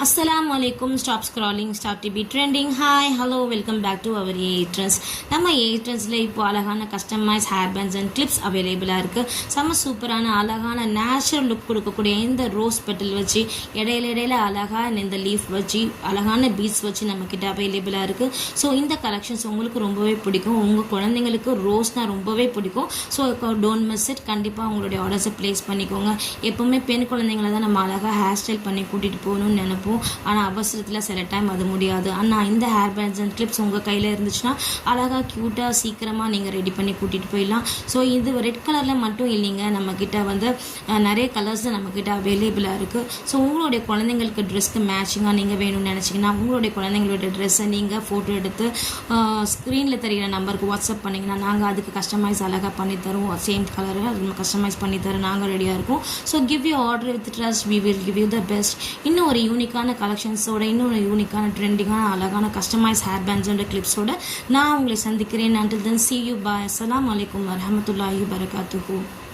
Assalamualaikum. Stop scrolling, start to be trending. Hi, hello, welcome back to our A-Trends. நம்ம A-Trendsல இப்போ அழகான customise hair bands and clips அவைலபிளாக இருக்குது. செம்ம சூப்பரான அழகான நேச்சுரல் லுக் கொடுக்கக்கூடிய இந்த ரோஸ் பெட்டல் வச்சு இடையில அழகாக இந்த லீஃப் வச்சு அழகான பீட்ஸ் வச்சு நம்மக்கிட்ட அவைலபிளாக இருக்குது. ஸோ இந்த கலெக்ஷன்ஸ் உங்களுக்கு ரொம்பவே பிடிக்கும். உங்கள் குழந்தைங்களுக்கு ரோஸ்னால் ரொம்பவே பிடிக்கும். So don't miss it. கண்டிப்பாக உங்களுடைய ஆர்டர்ஸை ப்ளேஸ் பண்ணிக்கோங்க. எப்போவுமே பெண் குழந்தைங்களை தான் நம்ம அழகாக ஹேர் ஸ்டைல் பண்ணி கூட்டிகிட்டு போகணும்னு நினைப்போம். ஆனால் அவசரத்தில் சில டைம் அது முடியாது. ஆனால் இந்த ஹேர் பேண்ட்ஸ் அண்ட் கிளிப்ஸ் உங்கள் கையில் இருந்துச்சுன்னா அழகாக க்யூட்டாக சீக்கிரமாக நீங்கள் ரெடி பண்ணி கூட்டிகிட்டு போயிடலாம். ஸோ இது ரெட் கலரில் மட்டும் இல்லைங்க, நம்மக்கிட்ட வந்து நிறைய கலர்ஸ் நம்மக்கிட்ட அவைலபிளாக இருக்குது. ஸோ உங்களுடைய குழந்தைங்களுக்கு ட்ரெஸ்க்கு மேட்சிங்காக நீங்கள் வேணும்னு நினச்சிங்கன்னா உங்களுடைய குழந்தைங்களோட ட்ரெஸ்ஸை நீங்கள் ஃபோட்டோ எடுத்து ஸ்க்ரீனில் தெரிகிற நம்பருக்கு வாட்ஸ்அப் பண்ணிங்கன்னா நாங்கள் அதுக்கு கஸ்டமைஸ் அழகாக பண்ணித்தரோம். சேம் கலரு அது நம்ம கஸ்டமைஸ் பண்ணித்தரோம். நாங்கள் ரெடியாக இருக்கோம். So give you order with trust, we will give you the best. இன்னும் ஒரு யூனிக்கான கலெக்ஷன்ஸோட, இன்னும் ஒரு யூனிக்கான ட்ரெண்டிங்கான அழகான கஸ்டமைஸ் ஹேர் பேண்ட்ஸோட கிளிப்ஸோட நான் உங்களை சந்திக்கிறேன். until then see you, bye. Assalamu alaikum warahmatullahi wabarakatuh.